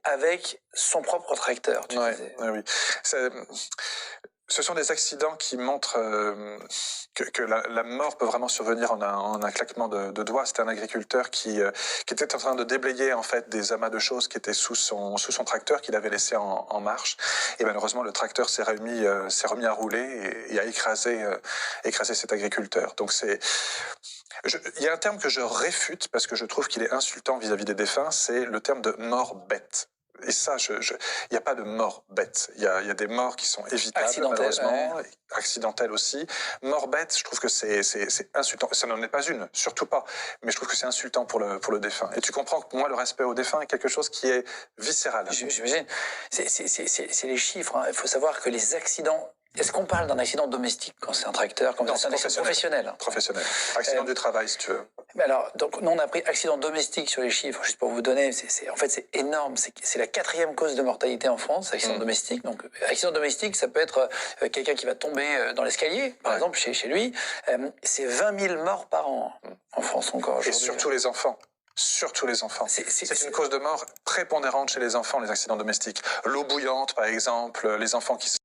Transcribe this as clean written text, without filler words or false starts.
avec son propre tracteur, tu disais. Oui. Ce sont des accidents qui montrent que la mort peut vraiment survenir en un claquement de doigts. C'était un agriculteur qui était en train de déblayer en fait des amas de choses qui étaient sous son tracteur qu'il avait laissé en marche. Et malheureusement, le tracteur s'est remis à rouler et a écrasé cet agriculteur. Donc il y a un terme que je réfute parce que je trouve qu'il est insultant vis-à-vis des défunts, c'est le terme de mort bête. Et ça, il n'y a pas de mort bête. Il y a des morts qui sont évitables, malheureusement, accidentelles aussi. Mort bête, je trouve que c'est insultant. Ça n'en est pas une, surtout pas. Mais je trouve que c'est insultant pour le défunt. Et tu comprends que pour moi, le respect au défunt est quelque chose qui est viscéral. J'imagine. C'est les chiffres. Hein. Il faut savoir que les accidents... Est-ce qu'on parle d'un accident domestique quand c'est un tracteur, quand c'est un accident professionnel? Professionnel. Accident du travail, si tu veux. Mais alors, donc, nous, on a pris accident domestique sur les chiffres, juste pour vous donner, en fait, c'est énorme. C'est la 4e cause de mortalité en France, accident domestique. Donc, accident domestique, ça peut être quelqu'un qui va tomber dans l'escalier, par exemple, chez lui. C'est 20 000 morts par an en France encore aujourd'hui. Et surtout les enfants. Surtout les enfants. C'est une cause de mort prépondérante chez les enfants, les accidents domestiques. L'eau bouillante, par exemple, les enfants qui